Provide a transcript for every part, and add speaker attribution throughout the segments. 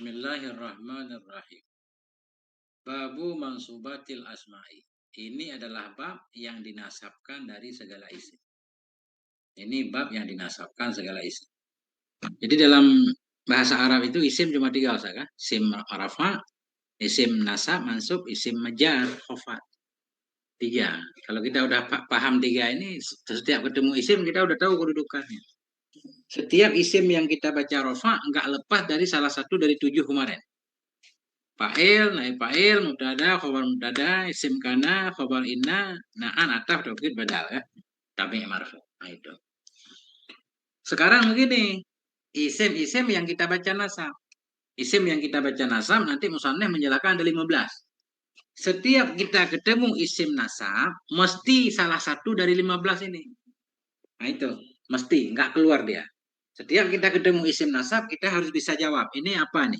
Speaker 1: Bismillahirrahmanirrahim. Babu mansubatil asma'i. Ini adalah bab yang dinasabkan dari segala isim. Ini bab yang dinasabkan segala isim. Jadi dalam bahasa Arab itu isim cuma tiga, Ustaz, kan? Isim rafa, isim nasab, mansub, isim majar, khafat. Tiga. Kalau kita udah paham tiga ini, setiap ketemu isim kita udah tahu kedudukannya. Setiap isim yang kita baca rafa nggak lepas dari salah satu dari 7 kemarin. Fa'il, naib fa'il, mubtada, khabar mubtada, isim kana, khabar inna, na'an, ataf, taukid, badal ya. Tabi' marfu. Nah itu. Sekarang begini, isim-isim yang kita baca nasab. Isim yang kita baca nasab nanti musannif menjelaskan ada 15. Setiap kita ketemu isim nasab, mesti salah satu dari 15 ini. Nah itu, mesti, nggak keluar dia. Setiap kita ketemu isim nasab, kita harus bisa jawab, ini apa nih?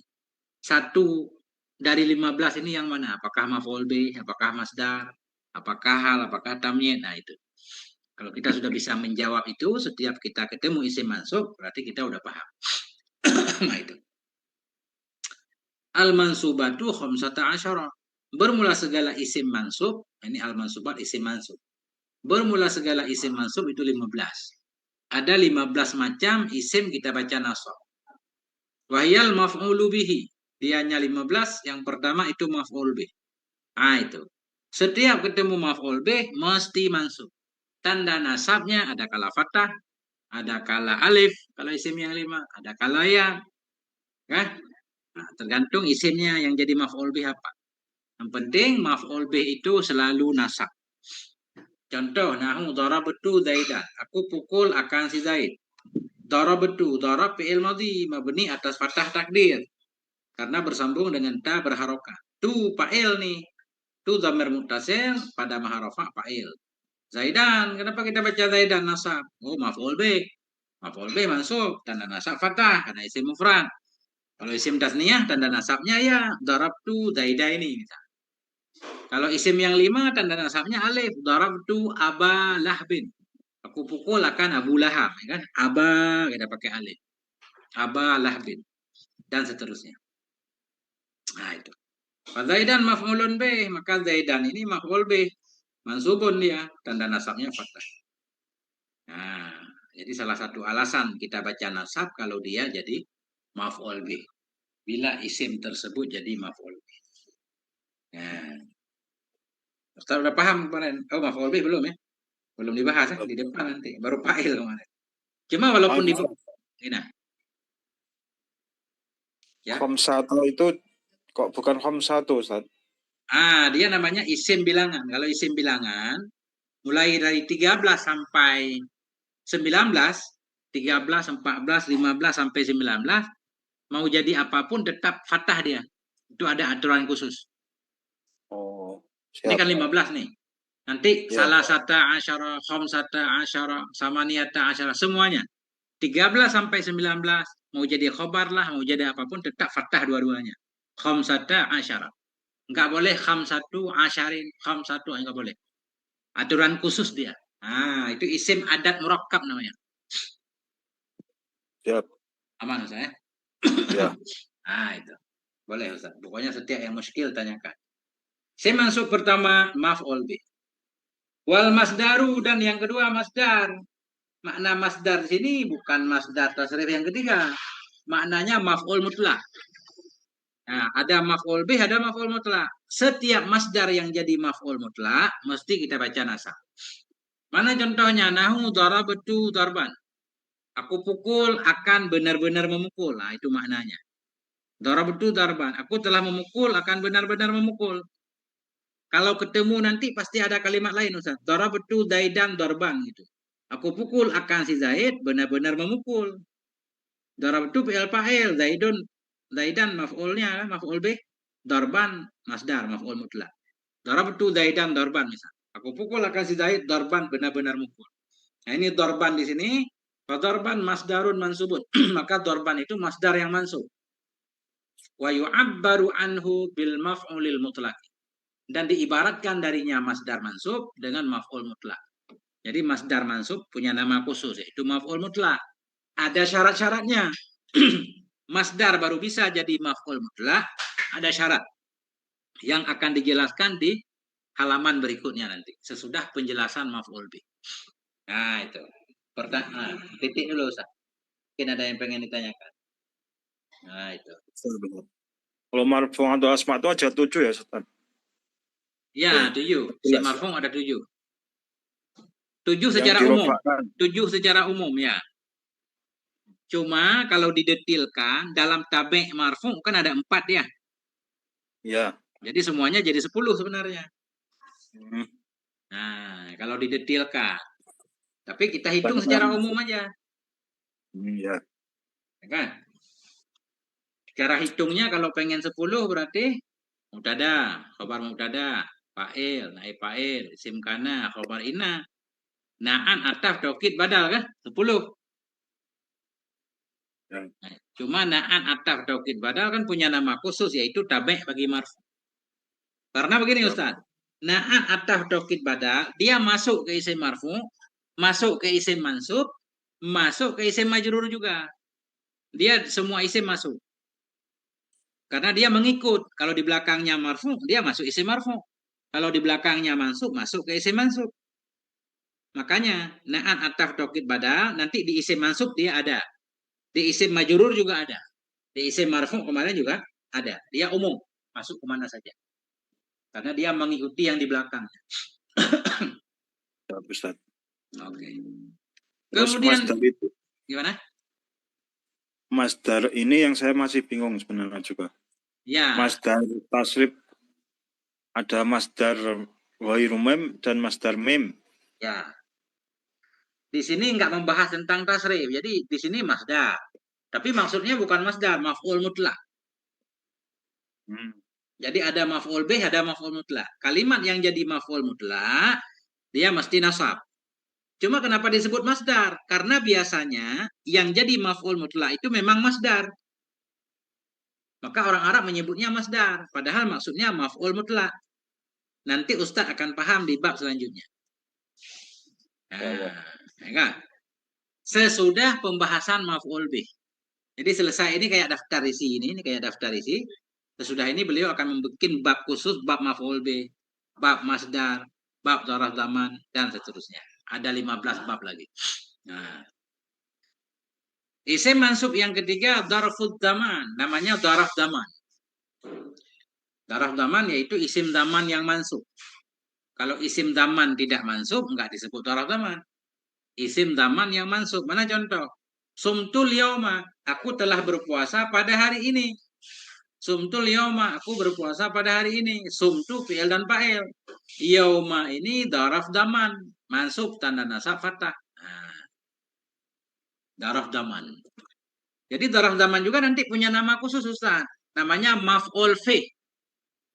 Speaker 1: Satu dari 15 ini yang mana? Apakah maf'ul bih, apakah masdar, apakah hal, apakah tamyiz? Nah itu. Kalau kita sudah bisa menjawab itu, setiap kita ketemu isim mansub, berarti kita udah paham. Nah itu. Al-mansubatu khamsata asyara. Bermula segala isim mansub, ini al-mansubat isim mansub. Bermula segala isim mansub itu 15. Ada 15 macam isim kita baca nasab. Wahyal maf'ulu bihi. Dianya 15, yang pertama itu maf'ul bih. Ah itu. Setiap ketemu maf'ul bih mesti mansub. Tanda nasabnya ada kala fathah, ada kala alif, kalau isim yang 5, ada kala ya. Kan? Nah, tergantung isimnya yang jadi maf'ul bih apa. Yang penting maf'ul bih itu selalu nasab. Contoh, nahu darabtu Zaidan. Aku pukul akan si Zaid. Darabtu, darab fi'il madhi mabni atas fathah takdir. Karena bersambung dengan ta berharokat. Tu fa'il nih. Tu dhamir muttasil pada maharofah fa'il. Zaidan, kenapa kita baca Zaidan nasab? Oh, maf'ul bih. Maf'ul bih mansub, tanda nasab fathah karena isim mufrad. Kalau isim tasniyah tanda nasabnya ya darabtu Zaidaini. Kalau isim yang 5 tanda nasabnya alif, darabtu Aba Lahbin. Aku pukul akan Abu Lahab, ya kan? Aba kita pakai alif. Aba Lahbin dan seterusnya. Nah, itu. Zaidan maf'ulun bih, maka Zaidan ini maf'ul bih. Mansubun dia, tanda nasabnya fathah. Nah, jadi salah satu alasan kita baca nasab kalau dia jadi maf'ul bih. Bila isim tersebut jadi maf'ul bih. Nah, Ustaz udah paham kemarin? Oh, maf'ul bih belum ya? Belum dibahas ya? Di depan nanti. Baru fa'il kemarin. Cuma walaupun di nah, ya.
Speaker 2: Khamsatu itu kok bukan khamsatu, Ustaz?
Speaker 1: Dia namanya isim bilangan. Kalau isim bilangan, mulai dari 13 sampai 19, 13, 14, 15 sampai 19, mau jadi apapun tetap fathah dia. Itu ada aturan khusus.
Speaker 2: Oh,
Speaker 1: Ini
Speaker 2: siap.
Speaker 1: kan 15 nih. Nanti
Speaker 2: Ya.
Speaker 1: salah sata asyara, khamsata asyara, samaniyata asyara, semuanya. 13 sampai 19, mau jadi khobar lah, mau jadi apapun, tetap fathah dua-duanya. Khamsata asyara. Enggak boleh khamsatu asyarin, khamsatu, enggak boleh. Aturan khusus dia. Nah, itu isim adat murakkab namanya.
Speaker 2: Siap.
Speaker 1: Aman saya?
Speaker 2: Ya.
Speaker 1: Nah, itu. Boleh Ustaz. Pokoknya setiap yang muskil tanyakan. Isim mansub pertama maf'ul bih. Wal masdaru, dan yang kedua masdar. Makna masdar di sini bukan masdar tasrif yang ketiga. Maknanya maf'ul mutlak. Nah, ada maf'ul bih, ada maf'ul mutlak. Setiap masdar yang jadi maf'ul mutlak mesti kita baca nasab. Mana contohnya? Nahu darabtu darban. Aku pukul akan benar-benar memukul. Nah, itu maknanya. Darabtu darban. Aku telah memukul akan benar-benar memukul. Kalau ketemu nanti pasti ada kalimat lain, Ustaz. Darabtu Zaidan darban gitu. Aku pukul akan si Zaid benar-benar memukul. Darabtu fi'il fa'il, Zaidan maf'ulnya, maf'ul bih. Darban masdar, maf'ul mutlak. Darabtu Zaidan darban misal. Aku pukul akan si Zaid darban benar-benar mukul. Nah, ini darban di sini. Darban masdarun mansubun. Maka darban itu masdar yang mansub. Wa yu'abbaru anhu bil maf'ulil mutlak. Dan diibaratkan darinya masdar mansub dengan maf'ul mutlak. Jadi masdar mansub punya nama khusus, yaitu maf'ul mutlak. Ada syarat-syaratnya. Masdar baru bisa jadi maf'ul mutlak, ada syarat yang akan dijelaskan di halaman berikutnya nanti sesudah penjelasan maf'ul bih. Nah, itu. Pertanyaan, titik dulu Ustaz. Mungkin ada yang pengen ditanyakan. Nah, itu.
Speaker 2: Kalau marfu atau asma itu aja 7 ya, Ustaz?
Speaker 1: Ya, 7. Si
Speaker 2: Jelas.
Speaker 1: marfu ada 7. 7
Speaker 2: Yang
Speaker 1: secara umum.
Speaker 2: dirofakkan.
Speaker 1: 7 secara umum ya. Cuma kalau didetilkan dalam tabe' marfu kan ada 4 ya.
Speaker 2: Ya.
Speaker 1: Jadi semuanya jadi 10 sebenarnya.
Speaker 2: Hmm.
Speaker 1: Nah, kalau didetilkan. Tapi kita hitung secara umum aja.
Speaker 2: Ya.
Speaker 1: Ya kan? Cara hitungnya kalau pengen 10 berarti mubtada, khabar mubtada, fa'il, naib fa'il, isim kana, khabar inna. Na'an, ataf, taukid, badal kan? 10.
Speaker 2: Ya.
Speaker 1: Nah, cuma na'an, ataf, taukid, badal kan punya nama khusus yaitu tabe' bagi marfu. Karena begini
Speaker 2: Ya.
Speaker 1: Ustaz. Na'an, ataf, taukid, badal dia masuk ke isim marfu, masuk ke isim mansub, masuk ke isim majrur juga. Dia semua isim masuk. Karena dia mengikut. Kalau di belakangnya marfu, dia masuk isim marfu. Kalau di belakangnya mansub, masuk ke isim mansub. Makanya, na'an, ataf, taukid, badal, nanti di isim mansub dia ada. Di isim majrur juga ada. Di isim marfu kemarin juga ada. Dia umum. Masuk kemana saja. Karena dia mengikuti yang di belakangnya.
Speaker 2: Ya, Ustaz.
Speaker 1: Oke.
Speaker 2: Terus
Speaker 1: Kemudian,
Speaker 2: masdar itu.
Speaker 1: gimana?
Speaker 2: Masdar ini yang saya masih bingung sebenarnya juga.
Speaker 1: Ya.
Speaker 2: Masdar tasrif, ada masdar ghairu mem dan masdar mem.
Speaker 1: Ya. Di sini nggak membahas tentang tasrif. Jadi di sini masdar. Tapi maksudnya bukan masdar, maf'ul mutlak. Jadi ada maf'ul bih, ada maf'ul mutlak. Kalimat yang jadi maf'ul mutlak, dia mesti nasab. Cuma kenapa disebut masdar? Karena biasanya yang jadi maf'ul mutlak itu memang masdar. Maka orang Arab menyebutnya masdar. Padahal maksudnya maf'ul mutlak. Nanti Ustadz akan paham di bab selanjutnya. Nah, ya kan? Sesudah pembahasan maf'ul bih. Jadi selesai ini kayak daftar isi ini kayak daftar isi. Sesudah ini beliau akan membuat bab khusus, bab maf'ul bih, bab masdar, bab zaraf zaman, dan seterusnya. Ada 15 bab lagi. Nah, isim mansub yang ketiga, darfud zaman. Namanya daraf zaman. Daraf zaman yaitu isim zaman yang mansub. Kalau isim zaman tidak mansub, enggak disebut daraf zaman. Isim zaman yang mansub. Mana contoh? Sumtul yauma, aku telah berpuasa pada hari ini. Sumtul yauma, aku berpuasa pada hari ini. Sumtu fi'il dan fa'il. Yauma ini daraf zaman, mansub tanda nasab fathah. Nah, daraf zaman. Jadi daraf zaman juga nanti punya nama khusus Ustaz. Namanya maf'ul fi.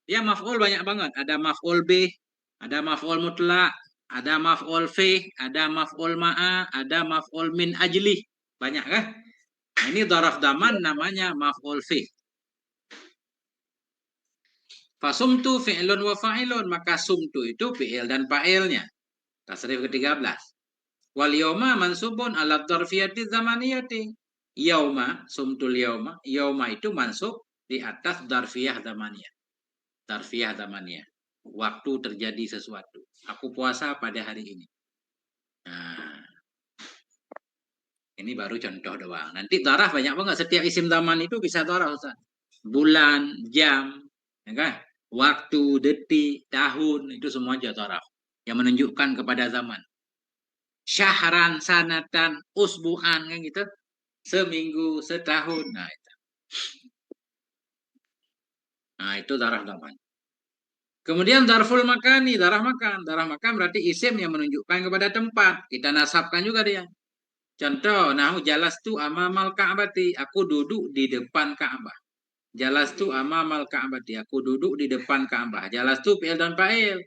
Speaker 1: Ya maf'ul banyak banget. Ada maf'ul bih, ada maf'ul mutlak, ada maf'ul fi, ada maf'ul ma'a, ada maf'ul min ajli. Banyak kan? Nah, ini daraf zaman namanya maf'ul fi. Fasumtu fi'lun wa fa'ilun. Maka sumtu itu fi'il dan fa'ilnya. Tasrif ke-13. Wal yawma mansubun ala dzarfiyati zamaniyati. Yauma, sumtul yauma. Yauma itu mansub di atas dzarfiyah zamaniyah. Dzarfiyah zamaniyah. Waktu terjadi sesuatu. Aku puasa pada hari ini. Nah, ini baru contoh doang. Nanti darah banyak banget. Setiap isim zaman itu bisa darah, Ustaz. Bulan, jam, ya kan? Waktu, detik, tahun, itu semua darah. Yang menunjukkan kepada zaman. Syahran, sanatan, usbu'an, kan gitu. Seminggu, setahun. Nah, itu darah zaman. Kemudian darful makani, darah makan. Darah makan berarti isim yang menunjukkan kepada tempat. Kita nasabkan juga dia. Contoh, nahu jalastu amamal ka'bati. Aku duduk di depan Ka'bah. Jalastu amamal ka'bati. Aku duduk di depan Ka'bah. Jalastu fi'il dan fa'il.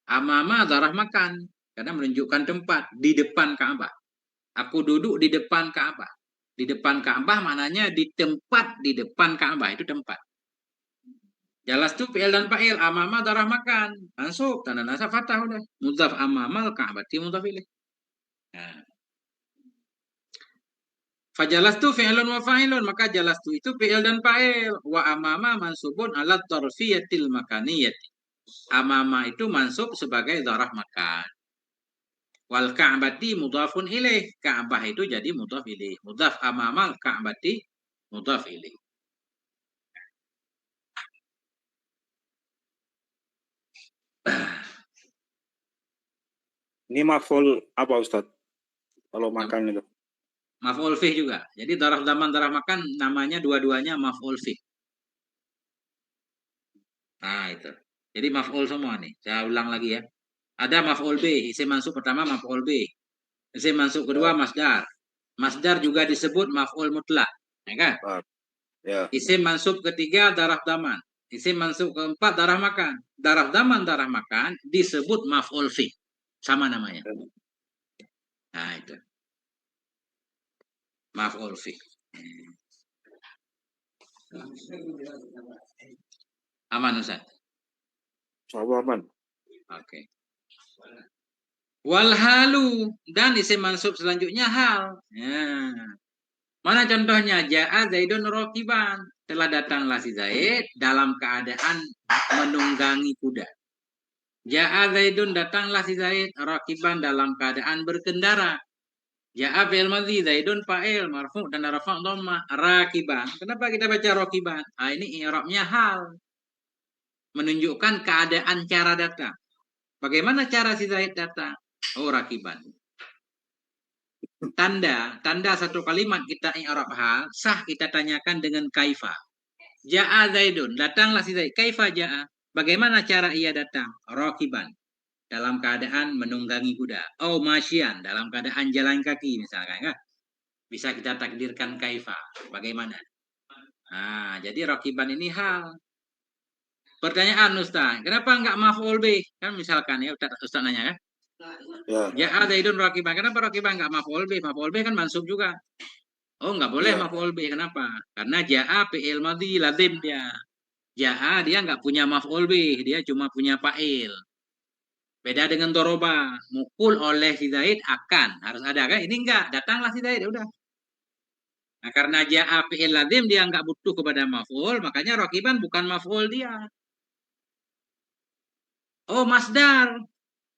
Speaker 1: Amama darah makan. Karena menunjukkan tempat. Di depan Ka'bah. Aku duduk di depan Ka'bah. Di depan Ka'bah maknanya di tempat di depan Ka'bah. Itu tempat. Jalas tu fi'il dan fa'il. Amama darah makan. Masuk. Tanda nasab fathah udah. Mudhaf amamal ka'bati mudhaf ilaih. Nah. Fajalastu fi'lun wa fa'ilun, maka jalastu itu fi'il dan fa'il. Wa amama mansubun ala tarfiyatil makaniyati. Amama itu mansub sebagai zarah makan. Wal ka'bati mudhafun ilaih. Ka'bah itu jadi mudhaf ilaih. Mudhaf amama ka'bati mudhaf ilaih.
Speaker 2: Ini maf'ul apa Ustaz? Kalau makan itu.
Speaker 1: Maf'ul fih juga. Jadi darah daman darah makan namanya dua-duanya maf'ul fih. Nah itu. Jadi maf'ul semua nih. Saya ulang lagi ya. Ada maf'ul B, isim mansub pertama maf'ul B. Isim mansub kedua masdar. Masdar juga disebut maf'ul mutlak, ya kan?
Speaker 2: Ya.
Speaker 1: Isim mansub ketiga darah daman. Isim mansub keempat darah makan. Darah daman darah makan disebut maf'ul fi. Sama namanya. Nah itu. Maf'ul fi. Aman Ustaz?
Speaker 2: Aman.
Speaker 1: Oke. Wal halu, dan isim mansub selanjutnya hal. Ya. Mana contohnya? Ja'a Zaidun rakiban. Telah datanglah si Zaid dalam keadaan menunggangi kuda. Ja'a Zaidun, datanglah si Zaid rakiban dalam keadaan berkendara. Ja'a fi'il madhi, Zaidun fa'il marfu' dan rafa' dhamma, rakiban. Kenapa kita baca rakiban? Ah, ini i'rabnya hal. Menunjukkan keadaan cara datang. Bagaimana cara si Zaid datang? Oh, rakiban. Tanda satu kalimat kita i'rab hal, sah kita tanyakan dengan kaifa. Ja'a Zaidun, datanglah si Zaid. Kaifa ja'a? Bagaimana cara ia datang? Rakiban, dalam keadaan menunggangi kuda. Oh, masyian, dalam keadaan jalan kaki misalkan. Kan? Bisa kita takdirkan kaifa. Bagaimana? Nah, jadi rakiban ini hal. Pertanyaan Ustaz, kenapa enggak maf'ul bih? Kan misalkan ya Ustaz nanya kan?
Speaker 2: Ya.
Speaker 1: Ja'a Zaidun rakiban. Kenapa rakiban enggak maf'ul bih? Maf'ul bih kan mansub juga. Oh, enggak boleh maf'ul bih. Kenapa? Karena ja'a fi'il madhi lazim dia. Ja'a dia enggak punya maf'ul bih, dia cuma punya fa'il. Beda dengan doroba, mukul oleh si Zaid akan harus ada kan? Ini enggak, datanglah si Zaid, udah. Nah, karena ja'a fi'il lazim dia enggak butuh kepada maf'ul, makanya rakiban bukan maf'ul dia. Oh, masdar.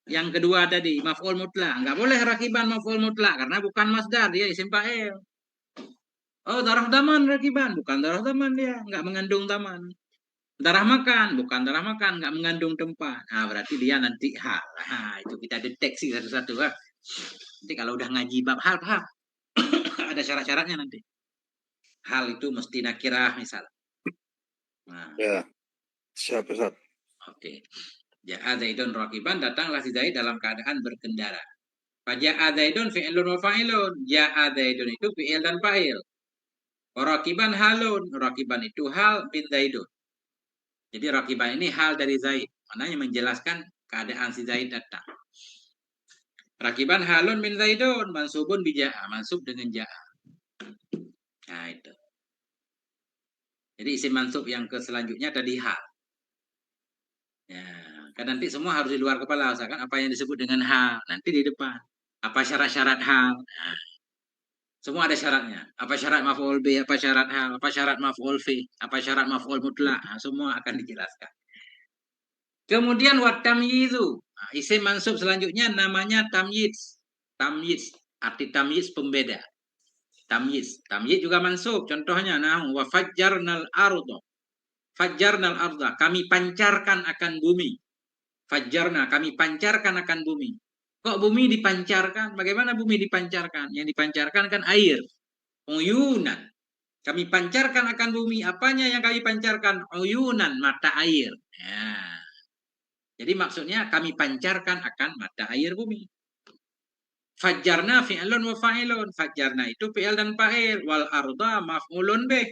Speaker 1: Yang kedua tadi, maf'ul mutlak. Enggak boleh rakiban maf'ul mutlak karena bukan masdar, dia isim fa'il. Oh, darah daman rakiban, bukan darah daman dia, enggak mengandung daman. Darah makan, bukan darah makan, enggak mengandung tempat. Nah, berarti dia nanti hal. Nah, itu kita deteksi satu-satu. Kan? Nanti kalau udah ngaji bab hal, paham. Ada syarat-syaratnya nanti. Hal itu mesti nakirah misal. Nah.
Speaker 2: Ya, siap Ustaz.
Speaker 1: Oke. Ja'a Zaidun rakiban, datanglah si Zaid dalam keadaan berkendara. Ja'a Zaidun fi'ilun wa fa'ilun. Ja'a Zaidun itu fi'il dan fa'il. Rakiban halun. Rakiban itu hal bin Zaidun. Jadi rakiban ini hal dari Zaid. Maknanya menjelaskan keadaan si Zaid datang. Rakiban halun min Zaidun. Mansubun bija'a. Mansub dengan ja'a. Nah itu. Jadi isim mansub yang ke selanjutnya tadi hal. Ya, kan nanti semua harus di luar kepala. Misalkan apa yang disebut dengan hal. Nanti di depan. Apa syarat-syarat hal. Nah, semua ada syaratnya. Apa syarat maf'ul bi, apa syarat hal, apa syarat maf'ul fi, apa syarat maf'ul mutlak. Nah, semua akan dijelaskan. Kemudian wat tamyizu. Nah, isim mansub selanjutnya namanya tamyiz. Tamyiz, arti tamyiz pembeda. Tamyiz. Tamyiz juga mansub. Contohnya wa fajjarnal arda. Fajjarnal arda, kami pancarkan akan bumi. Fajjarna, kami pancarkan akan bumi. Kok bumi dipancarkan? Bagaimana bumi dipancarkan? Yang dipancarkan kan air. Uyunan. Kami pancarkan akan bumi. Apanya yang kami pancarkan? Uyunan, mata air. Ya. Jadi maksudnya kami pancarkan akan mata air bumi. Fajjarna fi'lun wa fa'ilun. Fajjarna itu fi'il dan fa'il. Wal arda maf'ulun bih.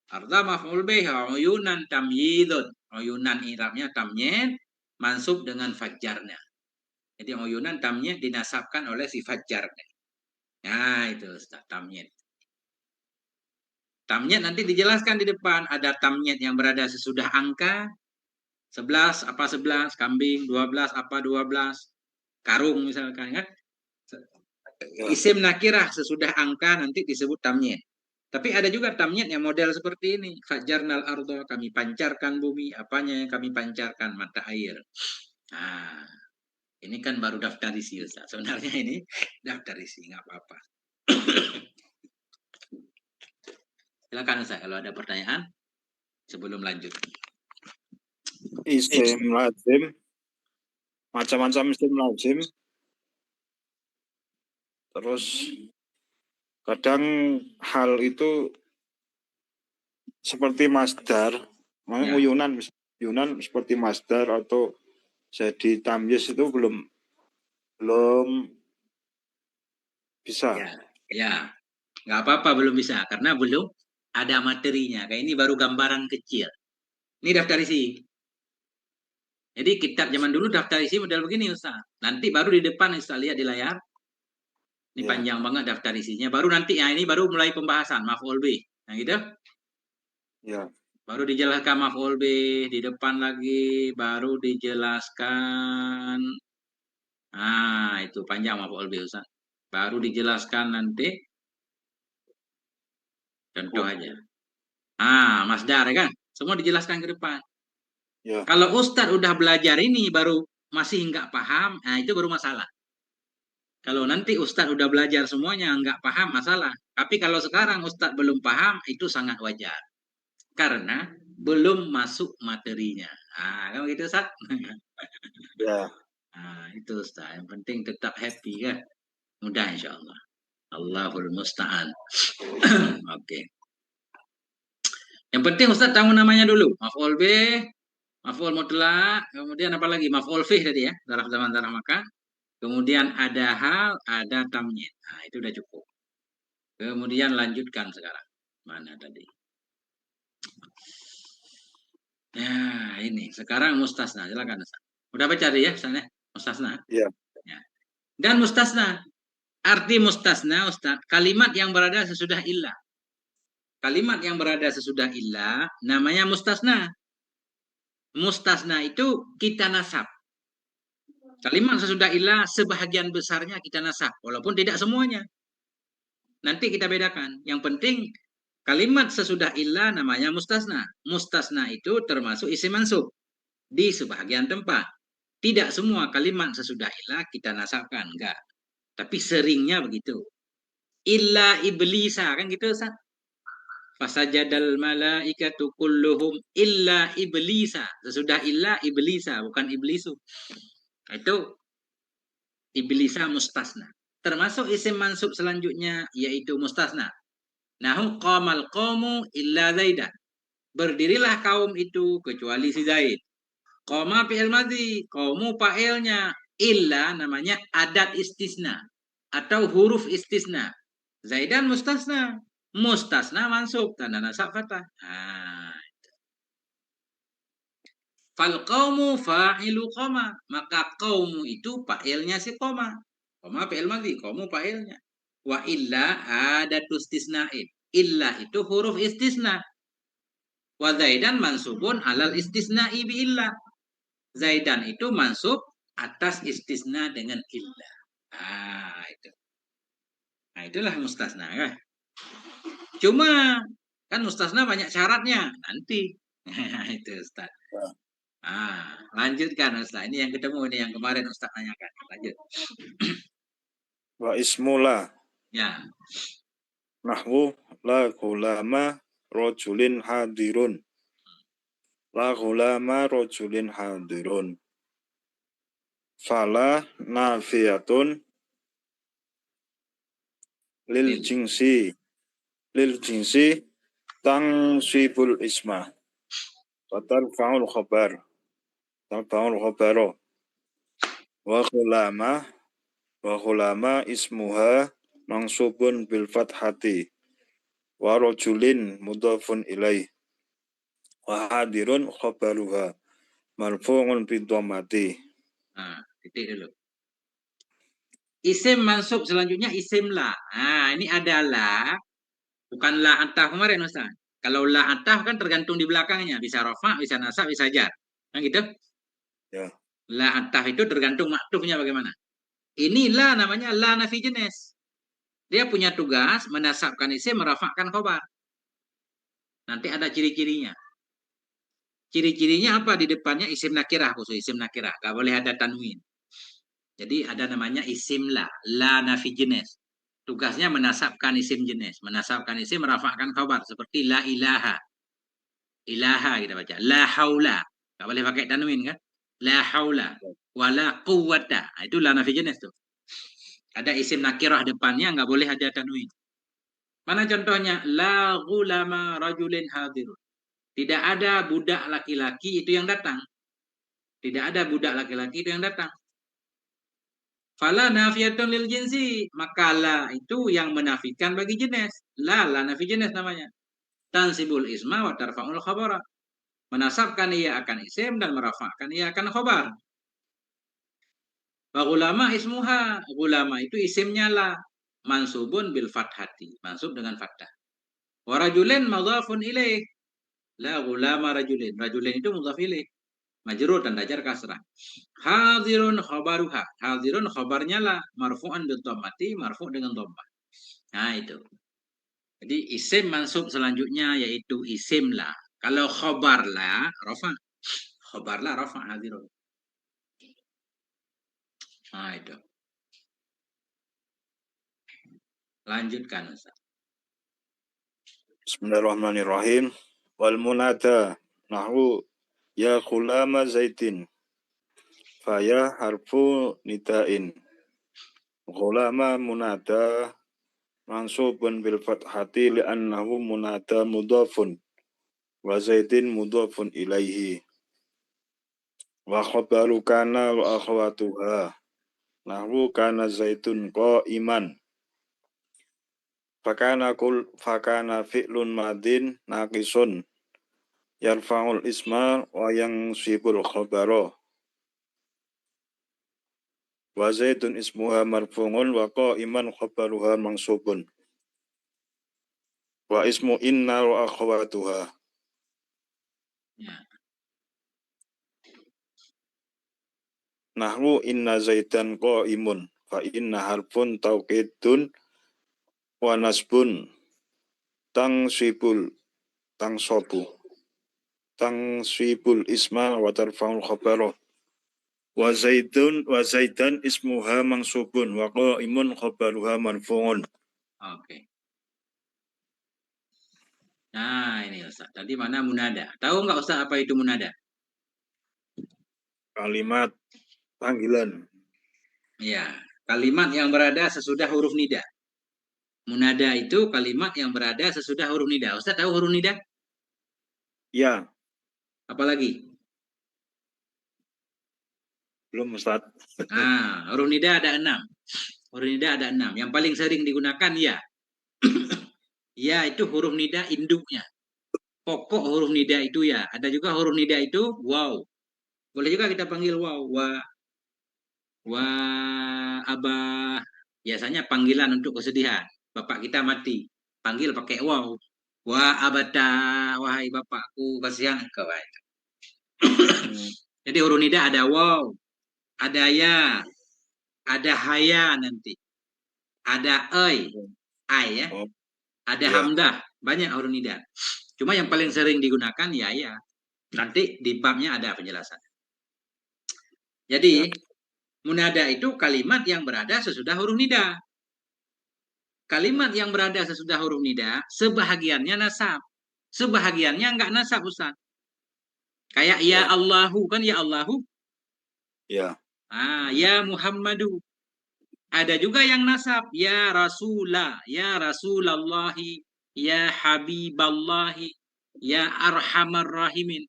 Speaker 1: Arda maf'ul bih. Uyunan tamyidun. Uyunan i'rabnya tamyid. Mansub dengan fajjarna. Jadi uyunan tamyid dinasabkan oleh si fajjarna. Nah itu Ustaz, tamyid. Tamyid nanti dijelaskan di depan. Ada tamyid yang berada sesudah angka. 11 apa 11, kambing, 12 apa 12, karung misalkan kan. Isim nakirah sesudah angka nanti disebut tamyiz. Tapi ada juga tamyiz yang model seperti ini. Fajarnal ardo, kami pancarkan bumi. Apanya yang kami pancarkan? Mata air. Nah, ini kan baru daftar isi, Ustaz. Sebenarnya ini daftar isi, nggak apa-apa. Silakan Ustaz, kalau ada pertanyaan sebelum lanjut.
Speaker 2: Isim lazim, macam-macam isim lazim. Terus kadang hal itu seperti masdar,
Speaker 1: Ya.
Speaker 2: Yunan seperti masdar atau jadi tamyiz itu belum bisa.
Speaker 1: Ya, nggak apa-apa belum bisa karena belum ada materinya. Kayak ini baru gambaran kecil. Ini daftar isi. Jadi kitab zaman dulu daftar isi model begini Ustaz. Nanti baru di depan Ustaz lihat di layar. Ini
Speaker 2: Ya.
Speaker 1: panjang banget daftar isinya. Baru nanti ya ini baru mulai pembahasan maf'ul bih. Nah gitu.
Speaker 2: Ya.
Speaker 1: Baru dijelaskan maf'ul bih, di depan lagi baru dijelaskan. Nah, itu panjang maf'ul bih Ustaz. Baru dijelaskan nanti contoh aja. Masdar ya kan? Semua dijelaskan ke depan.
Speaker 2: Ya.
Speaker 1: Kalau Ustadz udah belajar ini baru masih nggak paham, nah itu baru masalah. Kalau nanti Ustadz udah belajar semuanya nggak paham masalah. Tapi kalau sekarang Ustadz belum paham itu sangat wajar. Karena belum masuk materinya. Kalau gitu Ustadz.
Speaker 2: Ya.
Speaker 1: Itu Ustadz. Yang penting tetap happy kan. Mudah insya Allah. Allahul Musta'an. Oke. Yang penting Ustadz tahu namanya dulu. Maf'ul bih, maf'ul mutlak, kemudian apa lagi? Maf'ul fih tadi ya. Darah zaman darah makan. Kemudian ada hal, ada tamyiz. Nah, itu udah cukup. Kemudian lanjutkan sekarang. Mana tadi? Ya, ini. Sekarang mustasna. Silakan. Udah baca tadi ya, misalnya mustasna.
Speaker 2: Ya.
Speaker 1: Ya. Dan mustasna. Arti mustasna, Ustaz, kalimat yang berada sesudah illah. Kalimat yang berada sesudah illah namanya mustasna. Mustasna itu kita nasab. Kalimat sesudah illah sebahagian besarnya kita nasab, walaupun tidak semuanya. Nanti kita bedakan. Yang penting kalimat sesudah illah namanya mustasna. Mustasna itu termasuk isim mansub di sebahagian tempat. Tidak semua kalimat sesudah illah kita nasabkan, enggak. Tapi seringnya begitu. Illa iblisa kan gitu Ustaz. Fasajadal malaikatu kulluhum illa iblisa. Sesudah illa iblisa, bukan iblisu. Itu iblisa mustasna. Termasuk isim mansub selanjutnya yaitu mustasna. Nahu qamal qawmu illa zaidan. Berdirilah kaum itu kecuali si Zaid. Qoma fi'il madhi, qawmu fa'ilnya, illa namanya adat istisna atau huruf istisna. Zaidan mustasna. Mustasna mansub tanda nasab fathah. Fal qawmu fa'ilu qoma. Maka qawmu itu fa'ilnya si qoma. Qoma fi'il madhi, qawmu fa'ilnya. Wa illa adatus istisna'in. Illa itu huruf istisna. Wa zaidan mansubun alal istisna'i bi illa. Zaidan itu mansub atas istisna dengan illa. Itu. Nah, itulah mustasna kan. Cuma kan mustasna banyak syaratnya. Nanti. Itu Ustaz. Lanjutkan Ustaz. Ini yang ketemu ini yang kemarin Ustaz tanyakan. Lanjut.
Speaker 2: Wa ismula.
Speaker 1: Ya.
Speaker 2: Nahwu la ghulama rajulin hadirun. La ghulama rajulin hadirun. Fala nafiyatun lil jinsi tangsibul isma. Fatal fa'ul khabar. Tarfa'ul khabaro. Wa khulama ismuha mansubun bil fathati. Wa rajulin mudhafun ilaih. Wa hadirun khabaruha marfu'un bid dhammati.
Speaker 1: Titik dulu. Isim mansub selanjutnya isim la. Ini adalah bukan la antah kemarin Ustaz. Kalau la antah kan tergantung di belakangnya, bisa rafa, bisa nasab, bisa jar. Kan gitu?
Speaker 2: Ya.
Speaker 1: La antah itu tergantung maktufnya bagaimana. Ini la namanya la nafi jenis. Dia punya tugas menasabkan isim, merafakkan khobar. Nanti ada ciri-cirinya. Ciri-cirinya apa? Di depannya isim nakirah, khusus isim nakirah. Gak boleh ada tanwin. Jadi ada namanya isim la nafi jenis. Tugasnya menasabkan isim jenis. Menasabkan isim, merafakkan khobar. Seperti la ilaha. Ilaha kita baca. La haula. Gak boleh pakai tanwin kan? La haula. Wala quwwata. Itu la nafi jenis tuh. Ada isim nakirah depannya, nggak boleh ada tanwin. Mana contohnya? La ghulama rajulin hadirun. Tidak ada budak laki-laki itu yang datang. Tidak ada budak laki-laki itu yang datang. Fala nafiyatun lil jinsi. Maka la itu yang menafikan bagi jenis. La nafi jenis namanya. Tansibul isma wa tarfa'ul khabara. Menasabkan ia akan isim dan merafakkan ia akan khabar. Wa gulama ismuha. Gulama itu isimnya la. Mansubun bil fathati. Mansub dengan fathah. Wa rajulin mudhafun ilaih. La gulama rajulin. Rajulin itu mudhaf ilaih. Majrur tanda jar kasrah. Hadirun khabaruha. Hadirun khabarnya la. Marfu'an bil dhammati. Marfu' dengan dhammah. Nah itu. Jadi isim mansub selanjutnya yaitu isim la. Kalau khabar la, rafa. Khabar la, rafa hadirun. Nah itu. Lanjutkan Ustaz.
Speaker 2: Bismillahirrahmanirrahim. Wal munada nahwu ya khulama zaitin. Faya harfu nida'in. Khulama munada mansubun bil fathati li'annahu munada mudhafun. Wa zaitin mudhafun ilaihi. Wa khabaru kana wa akhwatuha. Nahwu kana zaitun qa'iman. Fakana fi'lun madin naqisun yarfa'ul isma wa yansibul khabara wa zaitun ismuha marfu'un wa qa'iman khabaruha mansubun wa ismu inna wa akhwatuha.
Speaker 1: Ya.
Speaker 2: Nahwu inna zaitan qa'imun fa inna harfun tauqidun wa nasbun tangsibul isma wa tarfa'ul khabara wa zaitan ismuha mansubun wa qa'imun khabaruha marfu'un.
Speaker 1: Oke. Nah ini Ustaz. Tadi mana munada? Tahu nggak Ustaz apa itu munada?
Speaker 2: Kalimat panggilan.
Speaker 1: Ya. Kalimat yang berada sesudah huruf nida. Munada itu kalimat yang berada sesudah huruf nida. Ustaz tahu huruf nida?
Speaker 2: Ya,
Speaker 1: Apalagi?
Speaker 2: belum Ustaz.
Speaker 1: Nah, huruf nida ada 6. Huruf nida ada 6. Yang paling sering digunakan ya. Ya itu huruf nida induknya. Pokok huruf nida itu ya. Ada juga huruf nida itu wow. Boleh juga kita panggil wow. Wa abah. Biasanya panggilan untuk kesedihan. Bapak kita mati. Panggil pakai wow. Wa abada. Wahai bapakku. Kasihan engkau. Jadi huruf nida ada wow. Ada ya. Ada haya nanti. Ada ay ya. Ada hamdah. Banyak huruf nida. Cuma yang paling sering digunakan ya. Nanti di babnya ada penjelasan. Jadi munada itu kalimat yang berada sesudah huruf nida. Kalimat yang berada sesudah huruf nida sebahagiannya nasab. Sebahagiannya enggak nasab Ustaz. Kayak ya Allahu kan ya Allahu.
Speaker 2: Ya.
Speaker 1: Ya Muhammadu. Ada juga yang nasab ya Rasulah, ya Rasulallahi, ya Habiballahi, ya Arhamar Rahimin.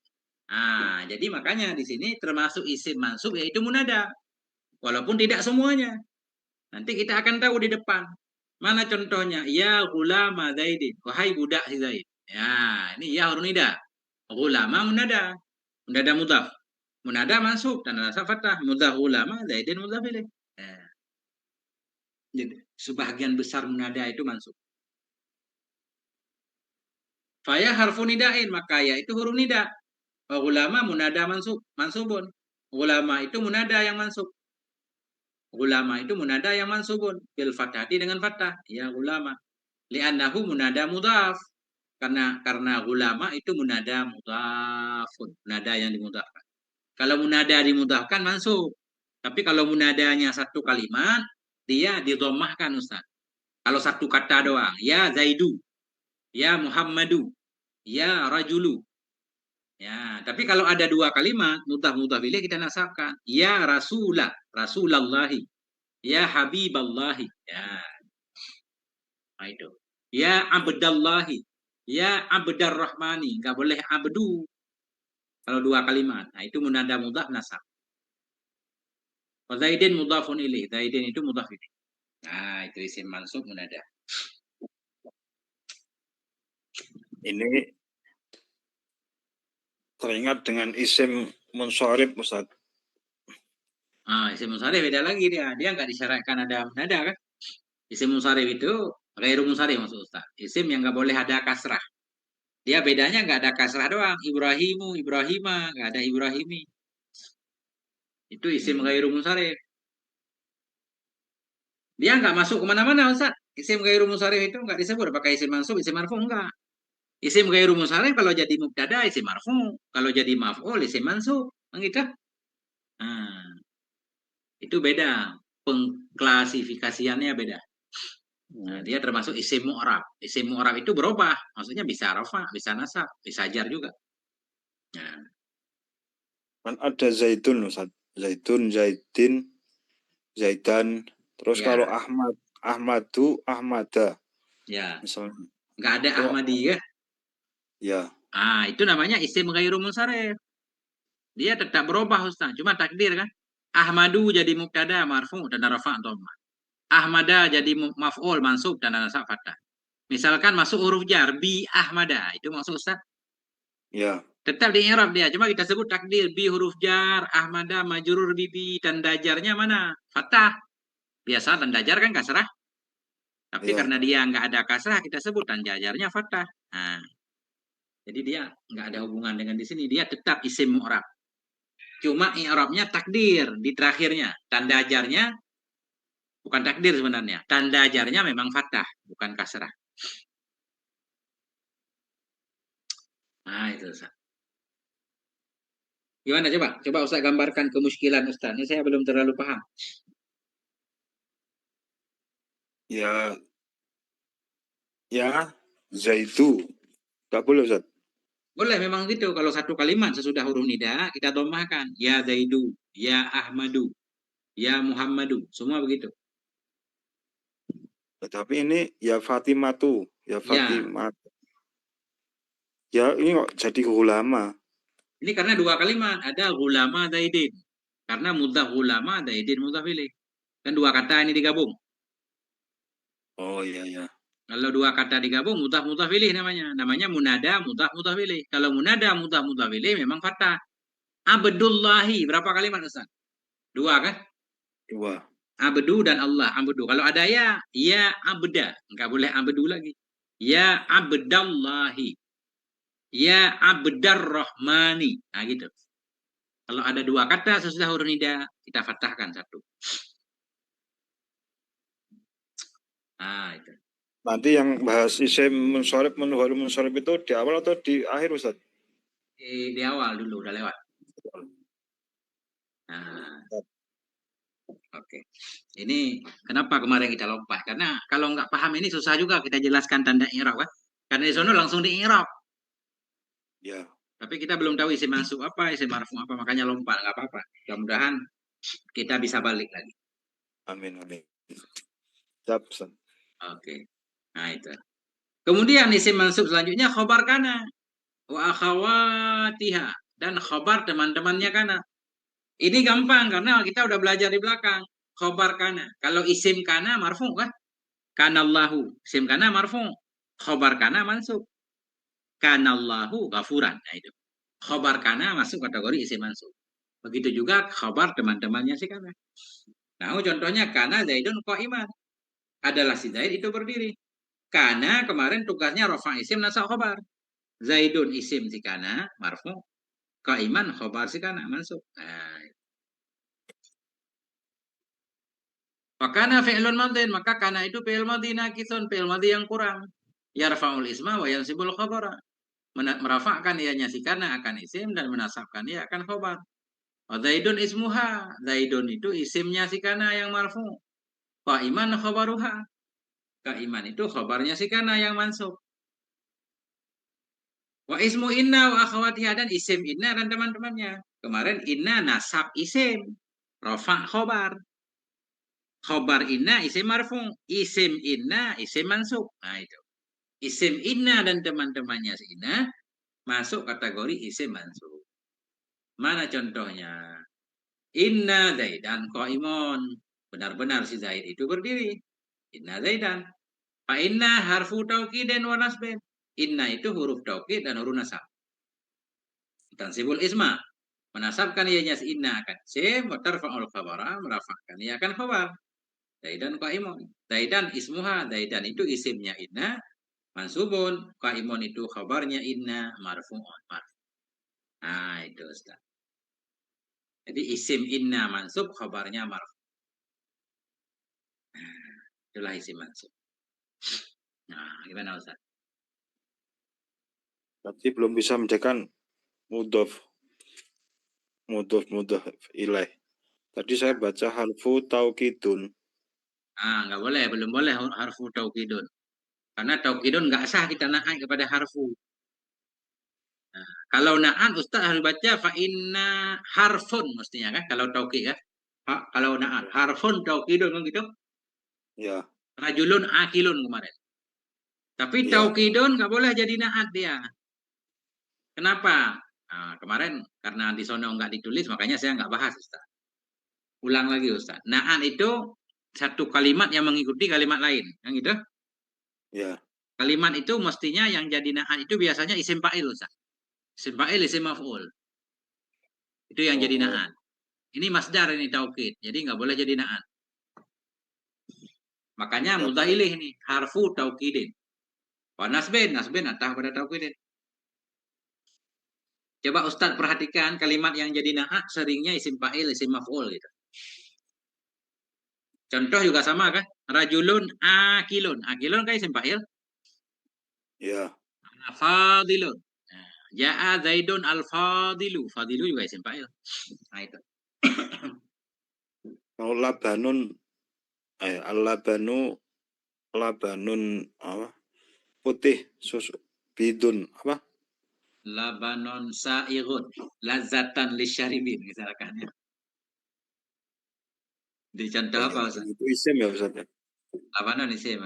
Speaker 1: Jadi makanya di sini termasuk isim mansub yaitu munada. Walaupun tidak semuanya. Nanti kita akan tahu di depan. Mana contohnya? Ya gulama Zaidin. Wahai budak si Zaid. Ya, ini ya huruf nida. Gulama munada. Munada mudhaf. Munada mansub dan nasab fathah. Mudhaf gulama Zaidin mudhaf ilaih. Jadi sebagian besar munada itu mansub. Faya harfu nidain, maka ya itu huruf nida. Ulama munada mansubun. Ulama itu munada yang mansub. Gulama itu munada yang mansubun bil fathati dengan fathah. Ya gulama. Li'annahu munada mudhaf. Karena gulama itu munada mudhafun. Munada yang dimudhafkan. Kalau munada dimudhafkan mansub. Tapi kalau munadanya satu kalimat, dia didomahkan Ustaz. Kalau satu kata doang, ya Zaidu, ya Muhammadu, ya Rajulu. Ya, tapi kalau ada dua kalimat, mudhaf ilaih kita nasabkan. Ya Rasulah, Rasulallahi. Ya Habiballahi. Ya, nah itu. Ya Abdallahi. Ya Abdar Rahmani. Nggak boleh abdu. Kalau dua kalimat. Nah, itu munada mudhaf nasab. Zaidin mudhafun ilaih. Zaidin itu mudhaf ilaih. Nah, itu isim mansub munada.
Speaker 2: Ini teringat dengan isim munsharif, Ustaz.
Speaker 1: Isim munsharif beda lagi dia. Dia nggak disyaratkan ada munada kan? Isim munsharif itu ghairu munsharif maksud Ustaz. Isim yang nggak boleh ada kasrah. Dia bedanya nggak ada kasrah doang. Ibrahimu, Ibrahima, nggak ada Ibrahimi. Itu isim ghairu munsharif. Dia nggak masuk kemana-mana Ustaz. Isim ghairu munsharif itu nggak disebut pakai isim mansub, isim marfu enggak. Isim ghairu munsharif kalau jadi mubtada isim marfu, kalau jadi maf'ul isim mansub. Gitu. Nah, itu beda. Pengklasifikasiannya beda. Nah, dia termasuk isim mu'rab. Isim mu'rab itu berubah. Maksudnya bisa rafa, bisa nasab, bisa jar juga. Nah,
Speaker 2: Kan ada zaitun, Ustaz. Zaitun, zaitin, zaitan. Terus
Speaker 1: ya,
Speaker 2: kalau Ahmad, Ahmadu, Ahmada.
Speaker 1: ya.
Speaker 2: Misalnya.
Speaker 1: Nggak ada
Speaker 2: Itu,
Speaker 1: Ahmadiyah.
Speaker 2: ya,
Speaker 1: Itu namanya isim ghairu munsharif. Dia tetap berubah Ustaz, cuma takdir kan. Ahmadu jadi mubtada marfu dan rafa dhamma. Ahmada jadi maf'ul mansub dan nasab fathah. Misalkan masuk huruf jar bi Ahmada, itu maksud Ustaz.
Speaker 2: ya,
Speaker 1: Tetap di i'rab dia, cuma kita sebut takdir bi huruf jar, Ahmada majrur bibi, tanda jarnya mana? Fathah. Biasa tanda jar kan kasrah. Tapi
Speaker 2: ya.
Speaker 1: karena dia nggak ada kasrah, kita sebut tanda jarnya fathah. Nah, jadi dia nggak ada hubungan dengan di sini. Dia tetap isim mu'rab. Cuma i'rabnya takdir di terakhirnya. Tanda ajarnya bukan takdir sebenarnya. Tanda ajarnya memang fathah, bukan kasrah. Nah, itu Ustaz. Gimana coba? Coba Ustaz gambarkan kemuskilan Ustaz. Ini saya belum terlalu paham.
Speaker 2: Ya, ya, zaitu. Gak boleh, Ustaz.
Speaker 1: Boleh memang gitu. Kalau satu kalimat sesudah huruf nida, kita domahkan. Ya Zaidu, ya Ahmadu, ya Muhammadu. Semua begitu.
Speaker 2: Tapi ini ya Fatimatu, ya
Speaker 1: Ya,
Speaker 2: Fatimat. Ya ini kok jadi ulama.
Speaker 1: ini karena dua kalimat. Ada gulama Zaidin. Karena mudhaf gulama Zaidin mudhaf ilaih. Kan dua kata ini digabung.
Speaker 2: Oh iya ya.
Speaker 1: Kalau dua kata digabung, mudhaf ilaih namanya. Namanya munada mudhaf ilaih. Kalau munada mudhaf ilaih memang fathah. Abdullahi. Berapa kalimat Ustaz? Dua kan?
Speaker 2: Dua.
Speaker 1: Abdu dan Allah. Abdu. Kalau ada ya abda. Enggak boleh abdu lagi. Ya abdallahi. Ya abdar rahmani. Nah gitu. Kalau ada dua kata sesudah huruf nida, kita fathahkan satu. Nah itu.
Speaker 2: Nanti yang bahas isim munsharif, munsharif itu di awal atau di akhir, Ustaz?
Speaker 1: Di awal dulu, udah lewat. Nah, oke. Ini kenapa kemarin kita lompat? Karena kalau nggak paham ini susah juga kita jelaskan tanda i'rab kan. Karena di sana langsung di i'rab.
Speaker 2: Ya,
Speaker 1: Tapi kita belum tahu isim mansub apa, isim marfu apa, makanya lompat, nggak apa-apa. Mudah-mudahan kita bisa balik lagi.
Speaker 2: amin, amin. Siap, Ustaz.
Speaker 1: Oke. Nah itu. Kemudian isim mansub selanjutnya khobar kana wa akhawatiha dan khobar teman-temannya kana. Ini gampang karena kita udah belajar di belakang. Khobar kana. Kalau isim kana marfu kan? Kanallahu. Isim kana marfu. Khobar kana mansub. Kanallahu ghafuran. Nah itu. Khobar kana masuk kategori isim mansub. Begitu juga khobar teman-temannya si kana. Nah, contohnya kana Zaidun qa'iman. Adalah si Zaid itu berdiri. Kana kemarin tugasnya rofa isim nasab khobar. Zaidun isim si kana marfu. Qa'iman khobar si kana mansub. Nah, Fakana fi'lun madin, maka kana itu fi'il madhi nakithun, fi'il madhi yang kurang. Yarfa'ul isma wa yansibul khabara. Merafakkan ianya si kana akan isim dan menasabkan ia akan khabar. Wa Zaidun ismuha, Zaidun itu isimnya si kana yang marfu. Iman khabaruha, Iman itu khabarnya si kana yang mansub. Wa ismu inna wa akhawatiha, dan isim inna dan teman-temannya. Kemarin inna nasab isim, rafa khobar. Khobar inna isim marfu, isim inna isim mansub. Nah itu. Isim inna dan teman-temannya si inna masuk kategori isim mansub. Mana contohnya? Inna Zaidan qaimun. Benar-benar si Zaid itu berdiri. Inna Zaidan. Fa inna harfu taukidin wa nasbin. Inna itu huruf taukid dan huruf nasab. Tansibul isma. Menasabkan ianya si inna akan isim, wa tarfa'ul khabara, merafa'kan ia akan khabar. Zaidan qaimun. Zaidan ismuha, Zaidan itu isimnya inna, mansubun, qaimun itu khabarnya inna, marfu'un. Nah, itu Ustaz. Jadi isim inna mansub, khabarnya marfu'. Itulah isim mansub. Nah, gimana Ustaz?
Speaker 2: Berarti belum bisa menjadikan mudhof ilaih. Tadi saya baca harfu taukidun.
Speaker 1: Nggak boleh, belum boleh harfu taukidun. Karena taukidun nggak sah kita naik kepada harfu. Nah, kalau na'an Ustaz harus baca fa inna harfun mestinya kan, kalau taukid kan. Kalau na'an harfun taukidun kan gitu.
Speaker 2: Ya,
Speaker 1: Rajulun akilun kemarin. Tapi
Speaker 2: ya.
Speaker 1: taukidun nggak boleh jadi na'at dia. Kenapa? Nah, kemarin karena di sono nggak ditulis, makanya saya nggak bahas Ustaz. Ulang lagi Ustaz. Na'an itu satu kalimat yang mengikuti kalimat lain. Yang gitu.
Speaker 2: Ya.
Speaker 1: Kalimat itu mestinya yang jadi na'at itu biasanya isim fa'il Ustaz. Isim fa'il, isim maf'ul. Itu yang jadi
Speaker 2: Oh,
Speaker 1: na'at. Ini masdar ini taukid. Jadi nggak boleh jadi na'at. Makanya
Speaker 2: ya baik.
Speaker 1: mudzailih ini harfu taukidin. Wa nasbin atah pada taukidin. Coba Ustadz perhatikan kalimat yang jadi na'at seringnya isim fa'il, isim maf'ul gitu. Contoh juga sama kan? Rajulun akilun. Akilun kan isim fa'il.
Speaker 2: Ya.
Speaker 1: Fadilun. Nah, ja'a Zaidun al-fadilu. Fadilu juga isim fa'il. Nah itu.
Speaker 2: Kalau labanun, labanun apa? Putih, susu, bidun apa?
Speaker 1: Labanon sa'igun. Lazatan lisyaribin misalkan ya. Di contoh
Speaker 2: Oh
Speaker 1: apa
Speaker 2: ya,
Speaker 1: Ustaz?
Speaker 2: itu isim ya Ustaz.
Speaker 1: Labanon isim.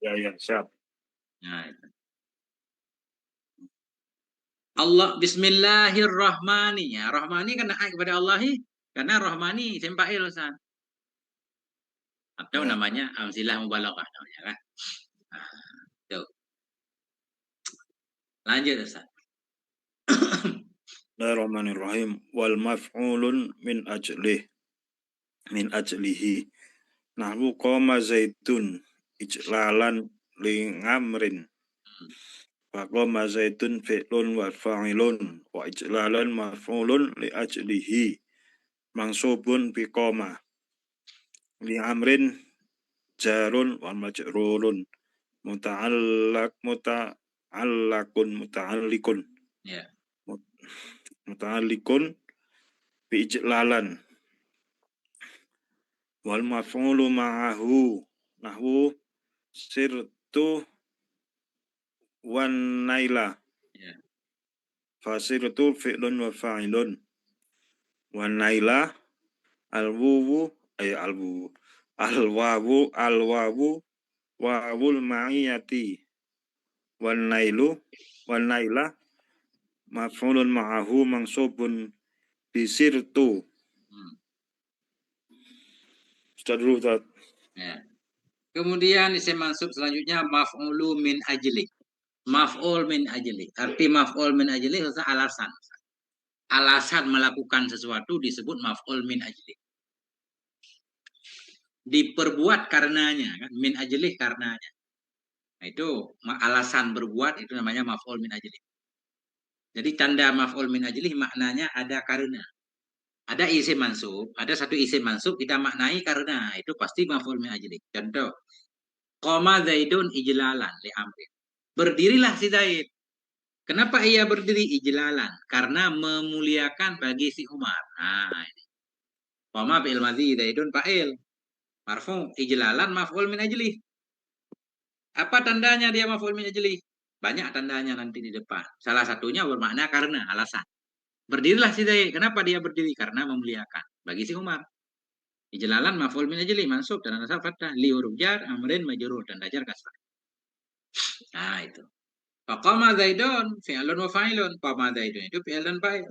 Speaker 2: Ya, ya, siap.
Speaker 1: Nah itu. Allah Bismillahirrahmani. Ya, Rahmani kan naik kepada Allahi. Karena Rahmani isim fa'il Ustaz. Atau
Speaker 2: Ya.
Speaker 1: namanya amsilah mubalaghah namanya kan. Nah, tuh. Lanjut Ustaz.
Speaker 2: Bismillahirrahmanirrahim. Wal maf'ulun min ajlihi. Nahwu qama zaitun ijlalan li ngamrin. Faqama zaitun fi'lun wa fa'ilun wa ijlalan maf'ulun li ajlihi. Mansubun bi qama. Li amrin jarun wa majrurun. Muta'allikun.
Speaker 1: Ya.
Speaker 2: Muta'allikun bi ijlalan. Wal maf'ulu ma'ahu nahwu sirtu wan naila.
Speaker 1: Ya.
Speaker 2: Fasirtu fi'lun wa fa'ilun. Wan naila alwawu alwawu wawul ma'iyati. Wan naila maf'ulun ma'ahu mansubun bisirtu. Sudah dulu Ustaz.
Speaker 1: Ya. Kemudian isim mansub selanjutnya maf'ulu min ajli. Maf'ul min ajli. Arti maf'ul min ajli itu alasan. Alasan melakukan sesuatu disebut maf'ul min ajli. Diperbuat karenanya kan? Min ajli karenanya. Nah, itu alasan berbuat itu namanya maf'ul min ajli. Jadi tanda maf'ul min ajli maknanya ada karena. Ada isim mansub, ada satu isim mansub kita maknai karena itu pasti maf'ul min ajli. Contoh, qama Zaidun ijlalan li amrin. Berdirilah si Zaid. Kenapa ia berdiri ijlalan? Karena memuliakan bagi si Umar. Nah, ini. Qama fi'il madhi Zaidun fa'il. Marfu ijlalan maf'ul min ajli. Apa tandanya dia maf'ul min ajli? Banyak tandanya nanti di depan. Salah satunya bermakna karena alasan. Berdirilah si Zaid. Kenapa dia berdiri? Karena memuliakan bagi si Umar. Ijlalan maf'ul min ajli mansub dan nasab fathah li huruf jar amrin majrur dan dajar kasrah. Nah, itu. Faqama Zaidun fi'lun wa fa'ilun. Qama Zaidun itu fi'il dan fa'il.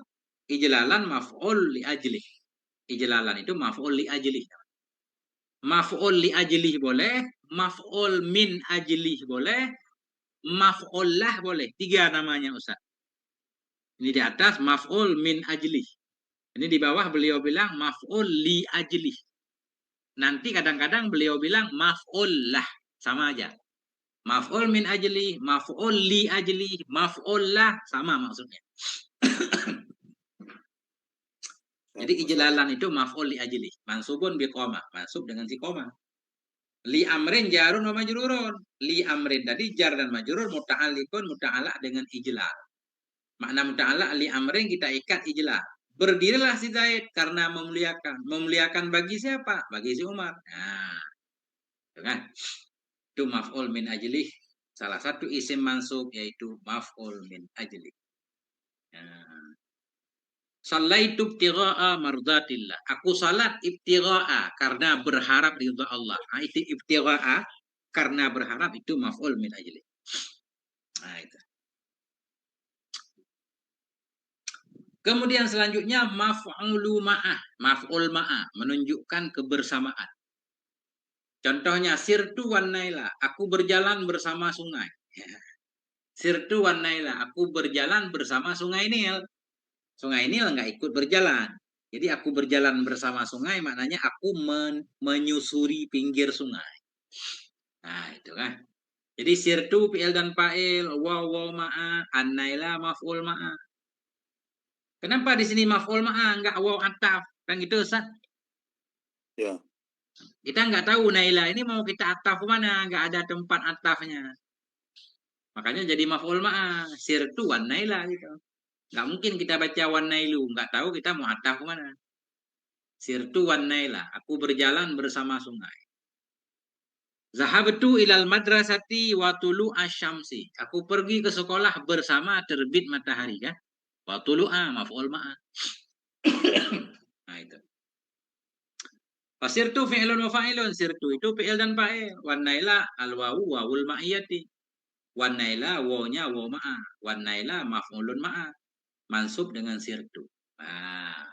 Speaker 1: Ijlalan maf'ul li ajli. Ijlalan itu maf'ul li ajli. Maf'ul li ajli boleh, maf'ul min ajli boleh, maf'ul lah boleh. 3 namanya Ustaz. Ini di atas maf'ul min ajli. Ini di bawah beliau bilang maf'ul li ajli. Nanti kadang-kadang beliau bilang maf'ul lah. Sama aja. Maf'ul min ajli, maf'ul li ajli, maf'ul lah. Sama maksudnya. Jadi ijlalan itu maf'ul li ajli. Mansubun bi qoma. Mansub dengan si qoma. Li amrin jarun wa majrurun. Li amrin tadi jar dan majrur muta'alliqun muta'allaq dengan ijlal. Makna muta'allaq li amrin kita ikat ijlal. Berdirilah si Zaid karena memuliakan. Memuliakan bagi siapa? Bagi si Umar. Nah, itu kan? Itu maf'ul min ajli. Salah satu isim mansub yaitu maf'ul min ajli. Nah. Sallaitu ibtigha'a mardatillah. Aku salat ibtigha'a karena berharap ridha Allah. Nah, itu ibtigha'a karena berharap itu maf'ul min ajli. Nah, itu. Kemudian selanjutnya maf'ulu ma'ah, maf'ul ma'ah menunjukkan kebersamaan. Contohnya sirtu wan naila, aku berjalan bersama sungai. Sirtu wan naila, aku berjalan bersama sungai Nil. Sungai Nil nggak ikut berjalan. Jadi aku berjalan bersama sungai maknanya aku menyusuri pinggir sungai. Nah, itu kan. Jadi sirtu fi'il dan fa'il, waw ma'a, an-naila maf'ul ma'a. Kenapa di sini maf'ul ma'a enggak waw ataf? Kan gitu Ustaz?
Speaker 2: Ya.
Speaker 1: Kita nggak tahu naila ini mau kita ataf mana, nggak ada tempat atafnya. Makanya jadi maf'ul ma'a, sirtu wan naila gitu. Nggak mungkin kita baca wan nailu, nggak tahu kita mau ataf mana. Sirtu wan naila, aku berjalan bersama sungai. Zahabtu ilal madrasati wa tulu asyamsi. Aku pergi ke sekolah bersama terbit matahari kan. Wa tulu'a maf'ul ma'a. Nah itu. Fasirtu fi'lun wa fa'ilun. Sirtu itu fi'il dan fa'il. Wan naila al-wawu wawul ma'iyati. Wan naila wawnya waw ma'a. Wan naila maf'ulun ma'a. Mansub dengan sirtu. Nah,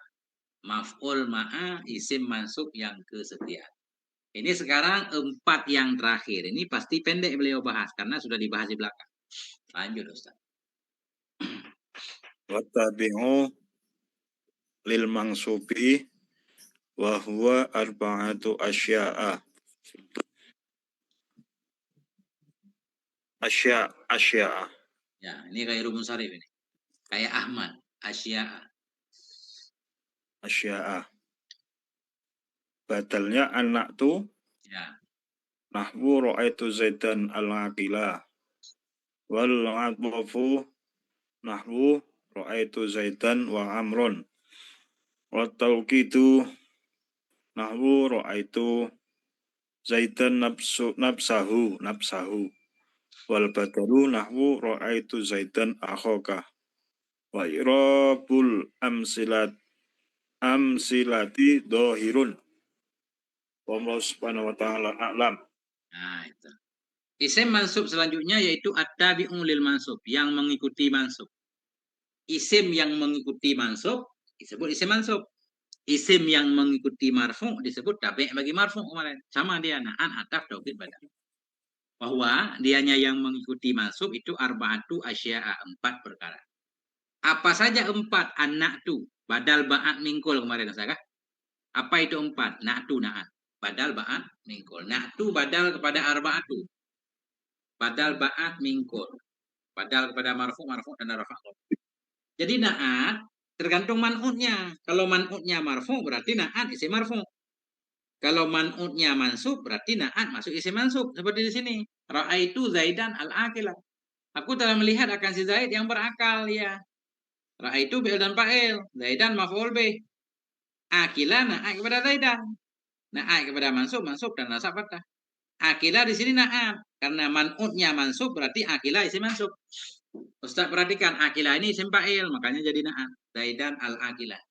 Speaker 1: maf'ul ma'a isim mansub yang kesekian. Ini sekarang 4 yang terakhir. Ini pasti pendek beliau bahas karena sudah dibahas di belakang. Lanjut Ustaz.
Speaker 2: Wattabi'u lil mangsubi wa huwa arba'atu asya'a. Asya'a.
Speaker 1: Ya, ini kayak rumus sarif ini. Kayak Ahmad, asya'a.
Speaker 2: Asya'a. Badalnya anak tu
Speaker 1: Ya.
Speaker 2: nahwu ra'aitu Zaidan al-aqila. Wal 'atfu nahwu ra'aitu Zaidan wa Amrun. Wa tawqitu nahwu ra'aitu Zaidan nafsahu. Wal badalu nahwu ra'aitu Zaidan akhaka. Wa irabul amsilati dohirun. Allah subhanahu wa ta'ala a'lam.
Speaker 1: Nah, itu. Isim mansub selanjutnya yaitu at-tabi'u lil mansub, yang mengikuti mansub. Isim yang mengikuti mansub disebut isim mansub. Isim yang mengikuti marfu disebut tabi' bagi marfu kemarin. Sama dia na'an ataf taukid badal. Bahwa dianya yang mengikuti mansub itu arba'atu asya'a, 4 perkara. Apa saja 4? An-na'tu, badal ba'at mingkul kemarin saya. Apa itu 4? Na'tu na'at. Badal ba'at mingkul. Na'tu badal kepada arba'atu. Badal ba'at mingkul. Badal kepada marfu dan rafa'. Jadi na'at Tergantung man'utnya. Kalau man'utnya marfu berarti na'at isim marfu. Kalau man'utnya mansub berarti na'at masuk isim mansub. Seperti di sini. Ra'aitu Zaidan al-aqilah. Aku telah melihat akan si Zaid yang berakal ya. Ra'aitu fi'il dan fa'il. Zaidan maf'ul bih. Akilah na'at kepada Zaidan. Na'at kepada mansub dan nasab fathah. Akilah di sini na'at. Karena man'utnya mansub berarti akilah isim mansub. Ustaz perhatikan, akilah ini isim fa'il, makanya jadi na'at. Zaidan al-aqilah.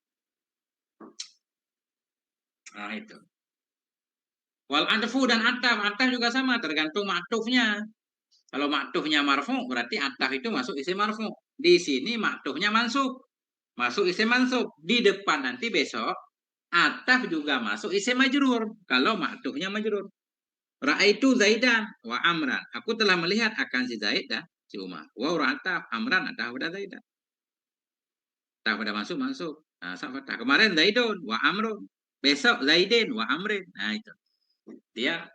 Speaker 1: Nah itu. Wal adfu dan ataf juga sama, tergantung ma'tufnya. Kalau ma'tufnya marfu, berarti ataf itu masuk isim marfu. Di sini ma'tufnya mansub. Masuk isim mansub. Di depan nanti besok, ataf juga masuk isim majrur. Kalau ma'tufnya majrur. Ra'aitu Zaidan wa Amran. Aku telah melihat akan si Zaid dan si Umar. Wa ataf, Amran ataf pada Zaidan. Ataf pada masuk. Nah, kemarin Zaidun wa Amrun. Besok Zaidin wa Amrin. Nah itu. Dia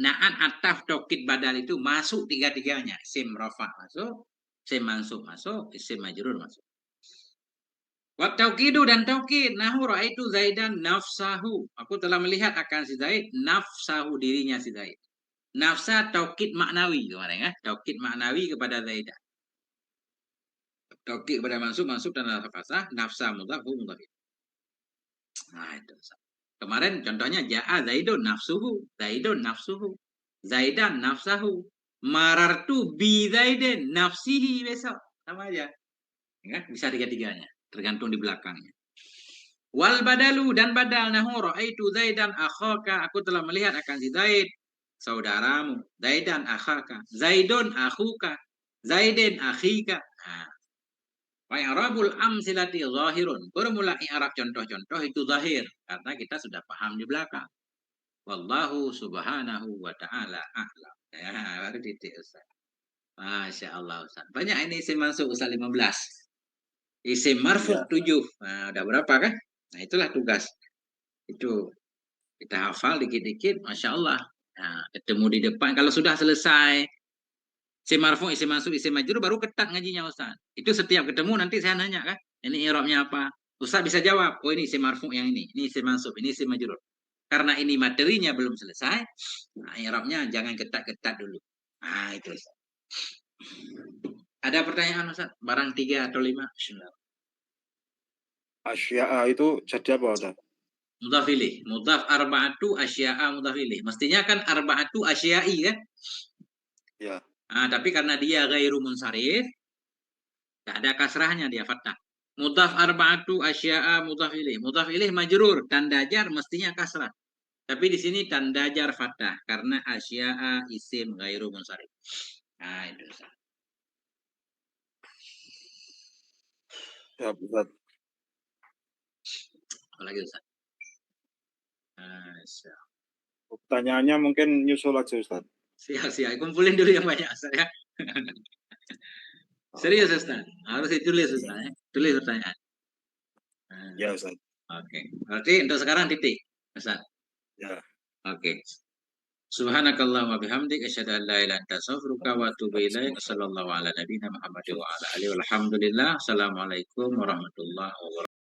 Speaker 1: na'at ataf tokid badal itu masuk tiga-tiganya. Isim rafa masuk, isim mansub masuk, isim majrur masuk. Wa taukidu dan taukid. Nahu ra'aitu Zaidan nafsahu. Aku telah melihat akan si Zaid nafsahu, dirinya si Zaid. Nafsa taukid maknawi kemarin ya. Taukid maknawi kepada Zaidan. Taukid kepada mansub dan fasah. Nafsa mudhaf mudhaf. Nah itu. Kemarin contohnya ja'a Zaidun nafsuhu. Zaidun nafsuhu. Zaidan nafsahu. Marartu bi Zaidin nafsihi, besok. Sama aja. Ya, bisa tiga-tiganya. Tergantung di belakangnya. Wal badalu dan badal. Nahu ra'aitu Zaidan akhaka. Aku telah melihat akan si Zaid. Saudaramu. Zaidan akhaka. Zaidun akhuka. Zaidin akhika. Nah. Wa i'rabul amsilati zahirun. Bermula i'rab contoh-contoh itu zahir karena kita sudah paham di belakang. Wallahu subhanahu wa ta'ala a'lam. Ya, baru titik Ustaz. Masya Allah Ustaz. Banyak ini isim masuk Ustaz 15. Isim marfu' 7. Nah, udah berapa kan? Nah, itulah tugas. Itu kita hafal dikit-dikit, Masya Allah. Nah, ketemu di depan. Kalau sudah selesai isim marfu, isim mansub, isim majrur, baru ketat ngajinya Ustaz. Itu setiap ketemu nanti saya nanya kan, ini i'rabnya apa? Ustaz bisa jawab, oh ini isim marfu yang ini isim mansub, ini isim majrur. Karena ini materinya belum selesai, nah, i'rabnya jangan ketat-ketat dulu. Nah, itu Ustaz. Ada pertanyaan Ustaz? Barang 3 atau 5? Bismillah.
Speaker 2: Asya'a itu jadi apa Ustaz?
Speaker 1: Mudhaf ilaih. Mudhaf arba'atu asya'a mudhaf ilaih. Mestinya kan arba'atu asya'i kan?
Speaker 2: Ya.
Speaker 1: Nah, tapi karena dia ghairu munsharif, tidak ada kasrahnya, dia fathah. Mudhaf arba'atu asya'a mudhaf ilaih. Mudhaf ilaih majrur, tanda jar mestinya kasrah. Tapi di sini tanda jar fathah karena asya'a isim ghairu munsharif. Nah, itu Ustaz.
Speaker 2: Ya, Ustaz.
Speaker 1: Apalagi Ustaz? Nah,
Speaker 2: pertanyaannya mungkin nyusul aja Ustaz.
Speaker 1: Siap. Kumpulin dulu yang banyak Ustaz ya. Serius Ustaz. Harus ditulis Ustaz ya. Tulis pertanyaan.
Speaker 2: Ya Ustaz.
Speaker 1: Oke. Berarti untuk sekarang titik Ustaz.
Speaker 2: Ya.
Speaker 1: Oke. Subhanakallahumma bihamdik asyhadu an la ilaha illa anta astaghfiruka wa atubu ilaik. Sallallahu ala nabiyyina Muhammad wa ala alihi walhamdulillah. Assalamualaikum warahmatullahi wabarakatuh.